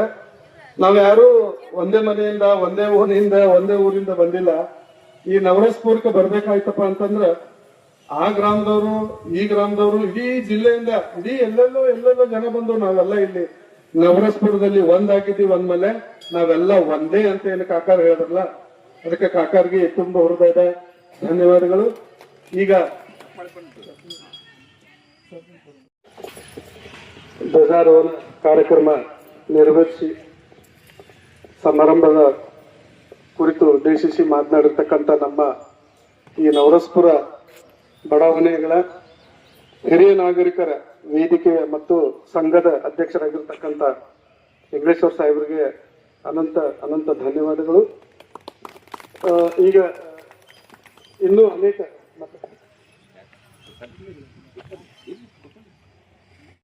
ನಾವ್ ಯಾರು ಒಂದೇ ಮನೆಯಿಂದ, ಒಂದೇ ಓಣಿಯಿಂದ, ಒಂದೇ ಊರಿಂದ ಬಂದಿಲ್ಲ. ಈ ನವರಸ್ಪುರಕ್ಕೆ ಬರ್ಬೇಕಾಯ್ತಪ್ಪ ಅಂತಂದ್ರ ಆ ಗ್ರಾಮದವರು, ಈ ಗ್ರಾಮದವರು, ಇಡೀ ಜಿಲ್ಲೆಯಿಂದ, ಇಡೀ ಎಲ್ಲೆಲ್ಲೋ ಜನ ಬಂದು ನಾವೆಲ್ಲ ಇಲ್ಲಿ ನವರಸ್ಪುರದಲ್ಲಿ ಒಂದಾಗಿದ್ದೀವಿ ಅಂದ್ಮೇಲೆ ನಾವೆಲ್ಲ ಒಂದೇ ಅಂತ ಏನು ಕಾಕಾರ ಹೇಳಿದ್ರಲ್ಲ, ಅದಕ್ಕೆ ಕಾಕಾರ್ಗೆ ತುಂಬಾ ಹೃದಯದ ಧನ್ಯವಾದಗಳು. ಈಗ ಧ್ವಜಾರೋಹಣ ಕಾರ್ಯಕ್ರಮ ನೆರವೇರಿಸಿ ಸಮಾರಂಭದ ಕುರಿತು ಉದ್ದೇಶಿಸಿ ಮಾತನಾಡಿರ್ತಕ್ಕಂಥ ನಮ್ಮ ಈ ನವರಸ್ಪುರ ಬಡಾವಣೆಗಳ ಹಿರಿಯ ನಾಗರಿಕರ ವೇದಿಕೆಯ ಮತ್ತು ಸಂಘದ ಈಗ ಇನ್ನೂ ಅನೇಕ